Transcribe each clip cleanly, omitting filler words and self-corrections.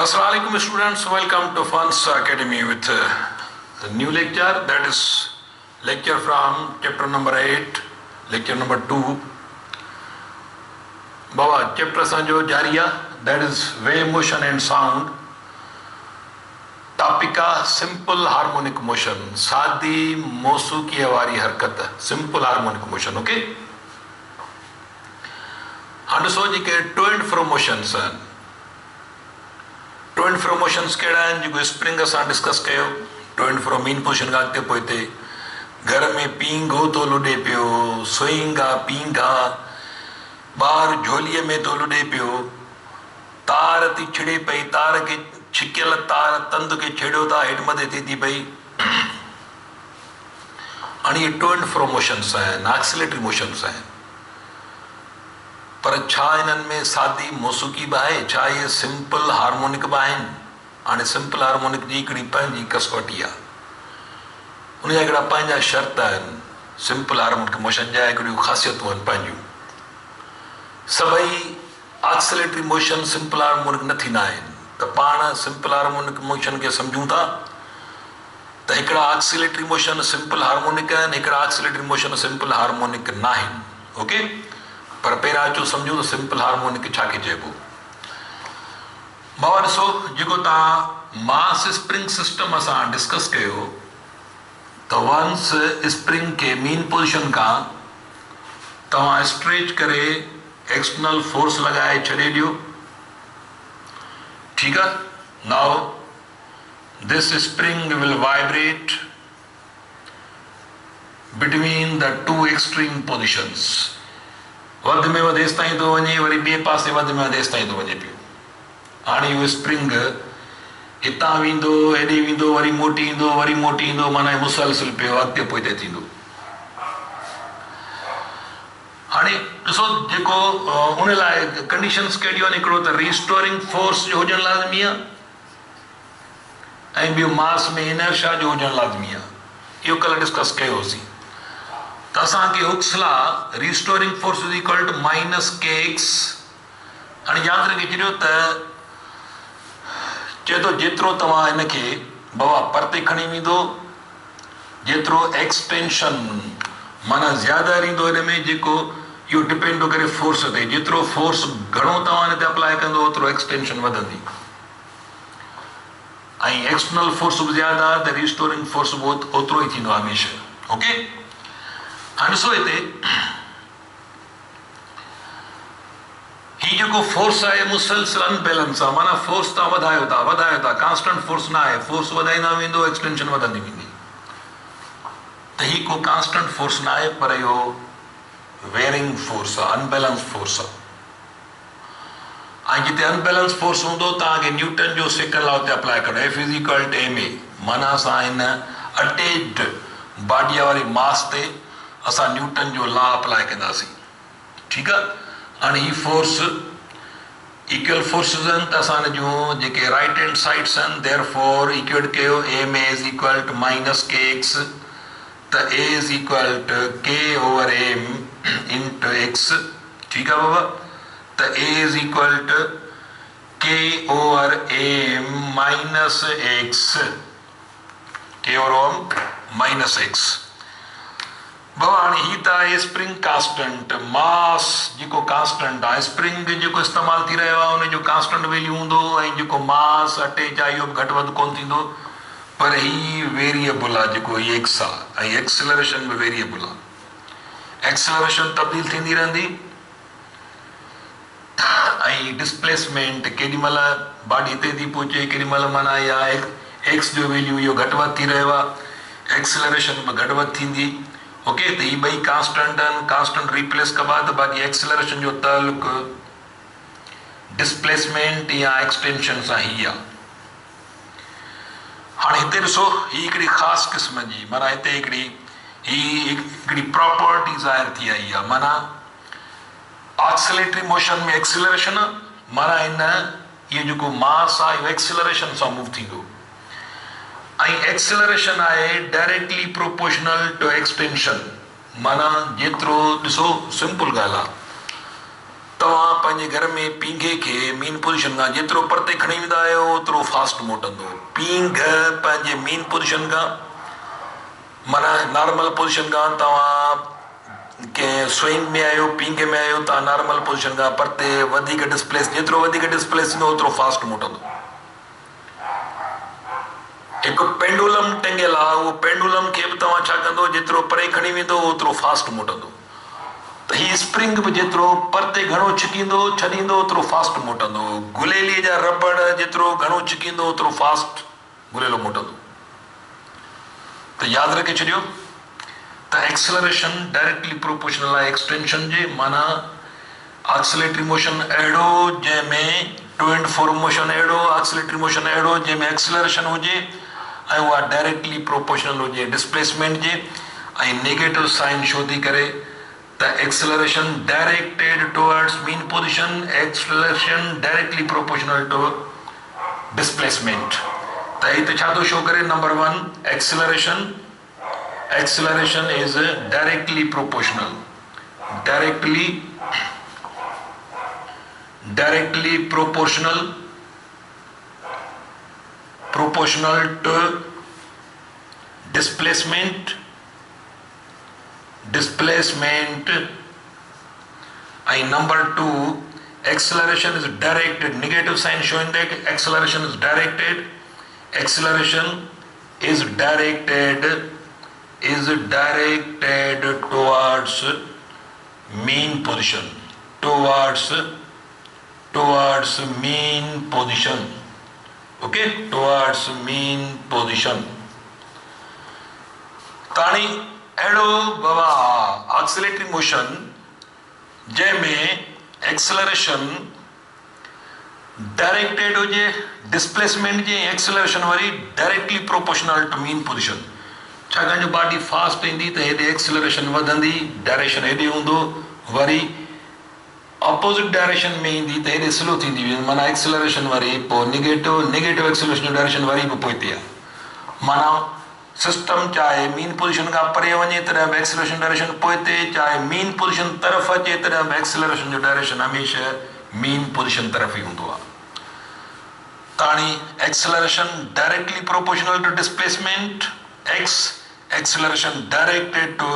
Assalamualaikum students, welcome to Funds Academy with a new lecture, that is lecture from chapter number 8, lecture number 2. Baba, chapter sanjo jariya, that is wave motion and sound. Topic simple harmonic motion, सादी मौसूकी वाली हरकत, simple harmonic motion, okay? And so जी to and fro motions हैं. To and fro motions कहिड़ा आहिनि जेको spring असां discuss कयो. To and fro mean position खां अॻिते पोइते घर में पींघो थो लुॾे पियो, स्विंग आहे, पींघ आहे, ॿार झोलीअ में थो लुॾे पियो, तार थी छिड़े पई, तार खे छिकियल तार तंद खे छेड़ियो था हेठि मथे थिए थी पई. हाणे इहे टू एंड फ्रो मोशंस आहिनि, एक्सिलेटरी मोशंस आहिनि. पर छा इन्हनि में सादी मौसूकी बि आहे, छा इहे सिंपल हार्मोनिक बि आहिनि? हाणे सिंपल हार्मोनिक जी हिकिड़ी पंहिंजी कसौटी आहे, उनजा हिकिड़ा पंहिंजा शर्त आहिनि. सिंपल हार्मोनिक मोशन जा हिकिड़ियूं ख़ासियतूं आहिनि पंहिंजियूं. सभई एक्सिलेटरी मोशन सिंपल हार्मोनिक न थींदा आहिनि. त पाण सिंपल हार्मोनिक मोशन खे सम्झूं था त हिकिड़ा एक्सिलेटरी मोशन सिंपल हार्मोनिक आहिनि, हिकिड़ा एक्सिलेटरी मोशन सिंपल हार्मोनिक न आहिनि. ओके, पर पहिरियां अचो सम्झूं त सिंपल हार्मोनिक छा खे चइबो. बाबा ॾिसो, जेको तव्हां मास स्प्रिंग सिस्टम असां डिस्कस कयो त वंस स्प्रिंग खे मीन पोजिशन खां तव्हां स्ट्रेच करे एक्सटर्नल फोर्स लॻाए छॾे ॾियो. ठीकु आहे. Now this spring will vibrate between the two extreme positions. वधि में वधि हेसि ताईं थो वञे, वरी ॿिए पासे वधि में वधि हेसि ताईं थो वञे पियो. हाणे इहो स्प्रिंग हितां वेंदो, हेॾे वेंदो, वरी मोटी ईंदो, वरी मोटी ईंदो, माना मुसलसिल पियो अॻिते पोइते थींदो. हाणे ॾिसो, जेको उन लाइ कंडीशन्स कहिड़ियूं आहिनि. हिकिड़ो त रिस्टोरिंग फोर्स जो हुजणु लाज़मी आहे, ऐं ॿियो मास में इनर्शिया जो हुजणु लाज़मी आहे. इहो कल्ह डिस्कस कयोसीं त असांखे Hooke's law restoring force is equal to minus K X. हाणे यादि रखी छॾियो त चए थो जेतिरो तव्हां हिनखे बाबा परते खणी वेंदो, जेतिरो एक्सटेंशन माना ज़्यादा ईंदो हिन में, जेको इहो डिपेंड थो करे फोर्स ते. जेतिरो फोर्स घणो तव्हां हिन ते अप्लाई कंदो ओतिरो एक्सटेंशन वधंदी, ऐं एक्सटर्नल फोर्स बि ज़्यादा त रिस्टोरिंग फोर्स बि ओतिरो ई थींदो हमेशह. ओके, हाणे ॾिसो हिते ही जेको फोर्स आहे मुसलसिल अनबैलेंस आहे, माना फोर्स तव्हां वधायो था, कांस्टेंट फोर्स न आहे. फोर्स वधाईंदा वेंदो, एक्सटेंशन वधंदी वेंदी. त ही को कांस्टेंट फोर्स न आहे, पर इहो वेरिंग फोर्स आहे, अनबैलेंस फोर्स आहे. ऐं जिते अनबैलेंस फोर्स हूंदो तव्हांखे न्यूटन जो सेकंड लॉ ते अप्लाई करणो. F is equal to M A, माना असां हिन अटैच्ड बॉडीअ वारी मास ते असां न्यूटन जो लॉ अप्लाई कंदासीं. ठीकु आहे. हाणे ही फोर्स इक्वल फोर्सिस आहिनि, त असां जूं जेके राइट हैंड साइड्स आहिनि देयरफॉर इक्वेट कयो. M A is equal to minus K X, त A is equal to K over M into X. ठीकु आहे बाबा. त A is equal to K over M minus X, K over M minus X. बाबा हाणे ही त आहे स्प्रिंग कांस्टेंट, मास जेको कांस्टेंट आहे. स्प्रिंग जेको इस्तेमालु थी रहियो आहे उनजो कांस्टेंट वैल्यू हूंदो, ऐं जेको मास अटैच आहे इहो बि घटि वधि कोन थींदो. पर ही वेरिएबल आहे, जेको ही एक्स आहे, ऐं एक्सेलरेशन बि वेरिएबल आहे. एक्सेलरेशन तब्दील थींदी रहंदी, ऐं डिस्प्लेसमेंट केॾी महिल बॉडी हिते थी पहुचे, केॾी महिल माना या एक्स जो वैल्यू इहो घटि वधि थी रहियो आहे, एक्सेलरेशन बि घटि वधि थींदी. ओके, त ही ॿई कांस्टेंट आहिनि. कांस्टेंट रिप्लेस कबा त बाक़ी एक्सेलरेशन जो तालुक डिस्प्लेसमेंट या एक्सटेंशन सां ही आहे. हाणे हिते ॾिसो, ही हिकिड़ी ख़ासि क़िस्म जी, माना हिते हिकिड़ी प्रॉपर्टी ज़ाहिर थी आई आहे. माना ऑक्सीलेटरी मोशन में एक्सेलरेशन, माना हिन इहो जेको मास आहे इहो एक्सेलरेशन सां मूव थींदो, ऐं एक्सेलरेशन आहे डायरेक्टली प्रोपोर्शनल टू एक्सटेंशन. माना जेतिरो ॾिसो, सिंपल ॻाल्हि आहे, तव्हां पंहिंजे घर में पींघे खे मीन पोजीशन खां जेतिरो परते खणी वेंदा आहियो ओतिरो फास्ट मोटंदो। पींघ पंहिंजे मीन पोजीशन खां माना नॉर्मल पोजीशन खां तव्हां कंहिं स्विंग में आहियो, पींघे में आहियो, तव्हां नॉर्मल पोजीशन खां परते वधीक डिस्प्लेस, जेतिरो वधीक डिस्प्लेस थींदो ओतिरो फास्ट मोटंदो। हिकु पेंडुलम टंगियल आहे, उहो पेंडुलम खे बि तव्हां छा कंदो, जेतिरो परे खणी वेंदो ओतिरो फास्ट मोटंदो। त हीउ स्प्रिंग बि जेतिरो परते घणो छिकींदो छॾींदो ओतिरो फास्ट मोटंदो। गुलेलीअ जा रबड़ जेतिरो घणो छिकींदो ओतिरो फास्ट गुलेलो मोटंदो। त यादि रखे छॾियो त एक्सेलरेशन डायरेक्टली प्रोपोर्शनल आहे एक्सटेंशन जे, माना ऑक्सीलेटरी मोशन अहिड़ो जंहिंमें टू एंड फोर मोशन अहिड़ो, ऑक्सीलेटरी मोशन अहिड़ो जंहिंमें एक्सेलरेशन हुजे ऐं उहा डायरेक्टली प्रोपोर्शनल हुजे डिस्प्लेसमेंट जे। ऐं नेगेटिव साइन छो थी करे त acceleration directed towards mean position, acceleration directly proportional to displacement. त हिते छा थो शो करे, number one acceleration is directly proportional to displacement and number two acceleration is directed, negative sign showing that acceleration is directed towards mean position, towards mean position, okay, towards mean position। ताणी अहिड़ो बाबा oscillatory motion जंहिंमें acceleration directed हुजे displacement जे, acceleration वारी directly proportional to mean position. छाकाणि जो body fast ईंदी त हेॾे एक्सेलरेशन वधंदी, डायरेक्शन हेॾे हूंदो, वरी ऑपोज़िट डायरेक्शन में ईंदी त हेॾे स्लो थींदी वेंदी, माना एक्सेलरेशन वरी पोइ नेगेटिव एक्सेलरेशन जो डायरेक्शन वरी बि पोइ थिए। माना सिस्टम चाहे मीन पोजीशन खां परे वञे तॾहिं बि एक्सेलरेशन डायरेक्शन पोइ थिए, चाहे मीन पोजीशन तरफ़ अचे तॾहिं बि एक्सेलरेशन जो डायरेक्शन हमेशह मीन पोजीशन तरफ़ ई हूंदो आहे। ताणी acceleration directly proportional to displacement, acceleration directed to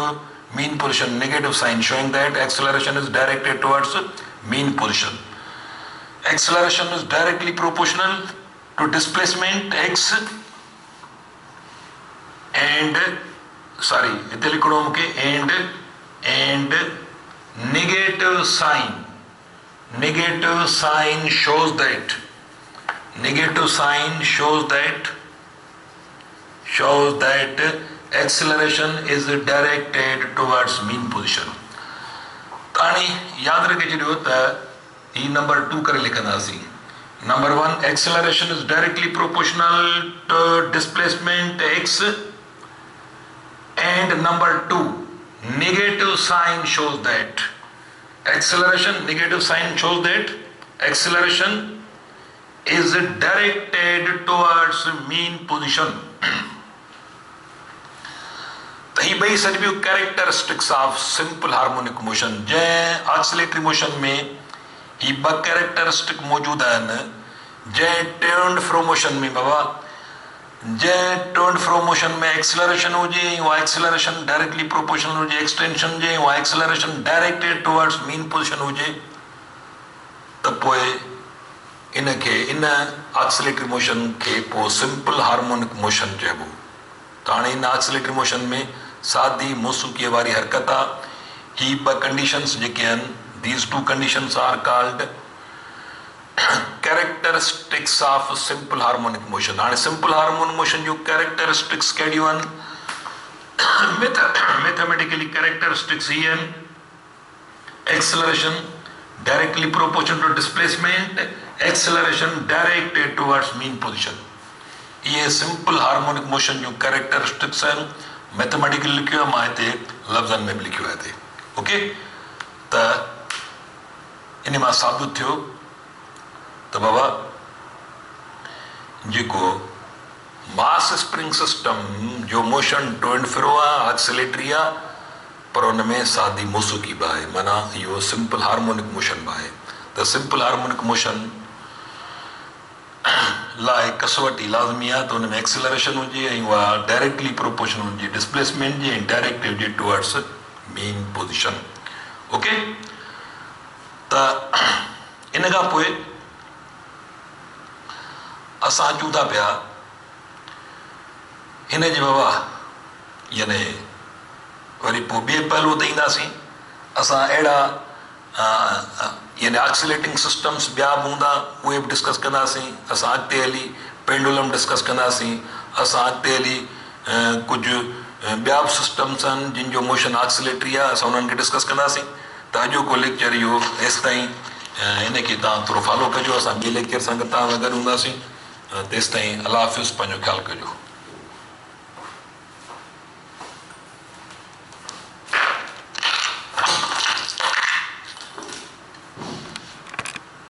mean position, negative sign showing that acceleration is directed towards mean position. Acceleration is directly proportional to displacement x and negative sign shows that acceleration is directed towards mean position। ताणी याद रखे छॾियो त ही number 2 करे लिखंदासीं। Number 1 acceleration is directly proportional to displacement x and number 2 negative sign shows that acceleration is directed towards mean position। ही ॿई सॼियूं characteristics of simple harmonic motion. जंहिं ऑक्सीलेटरी मोशन में ही ॿ कैरेक्टरिस्टिक मौजूद आहिनि, जंहिं टू एंड फ्रो मोशन में बाबा, जंहिं टू एंड फ्रो मोशन में एक्सेलरेशन हुजे, उहा एक्सेलरेशन डायरेक्टली प्रोपोर्शनल हुजे एक्सटेंशन जे, उहा acceleration directed towards mean position हुजे, त पोइ इन ऑक्सीलेटरी मोशन खे पोइ सिंपल हार्मोनिक मोशन चइबो। त हाणे इन ऑक्सीलेटरी मोशन में सादी मौसूक़ीअ वारी हरकत आहे। ही ॿ कंडीशन्स जेके आहिनि, these two conditions are called characteristics of simple harmonic motion. हाणे सिंपल हार्मोनिक मोशन जूं कैरेक्टरिस्टिक्स कहिड़ियूं आहिनि? मैथमेटिकली कैरेक्टरिस्टिक्स ही आहिनि, acceleration directly proportional to displacement, acceleration directed towards mean position. ये सिंपल हार्मोनिक मोशन जूं कैरेक्टरिस्टिक्स आहिनि। मैथमेटिकली लिखियो आहे, मां हिते लफ़्ज़नि में बि लिखियो आहे हिते, ओके। त इन मां साबित थियो त बाबा जेको मास स्प्रिंग सिस्टम जो मोशन टू एंड फ्रो आहे, ऑक्सीलेटरी आहे, पर उन में सादी मौसीक़ी बि आहे, माना इहो सिंपल हार्मोनिक मोशन बि आहे। त सिंपल हार्मोनिक मोशन लाइ कसवटी लाज़मी आहे त हुन में एक्सेलरेशन हुजे ऐं उहा डायरेक्टली प्रोपोर्शनल हुजे डिस्प्लेसमेंट जी ऐं डायरेक्ट हुजे टुवर्ड्स मेन पोज़ीशन। ओके, त इन खां पोइ असां अचूं था पिया हिन जे बाबा यानी वरी पोइ ॿिए पहलू ते ईंदासीं। असां अहिड़ा यानी ऑक्सीलेटिंग सिस्टम्स ॿिया बि हूंदा, उहे बि डिस्कस कंदासीं। असां अॻिते हली पेंडुलम डिस्कस कंदासीं। असां अॻिते हली कुझु ॿिया बि सिस्टम्स आहिनि जिन जो मोशन ऑक्सीलेटरी आहे, असां उन्हनि खे डिस्कस कंदासीं। त अॼोको लेक्चर इहो हेसि ताईं, हिन खे तव्हां थोरो फॉलो कजो। असां ॿिए लेक्चर सां गॾु तव्हां सां गॾु हूंदासीं। तेसि ताईं अल्लाह हाफ़िज़, पंहिंजो ख़्यालु कजो।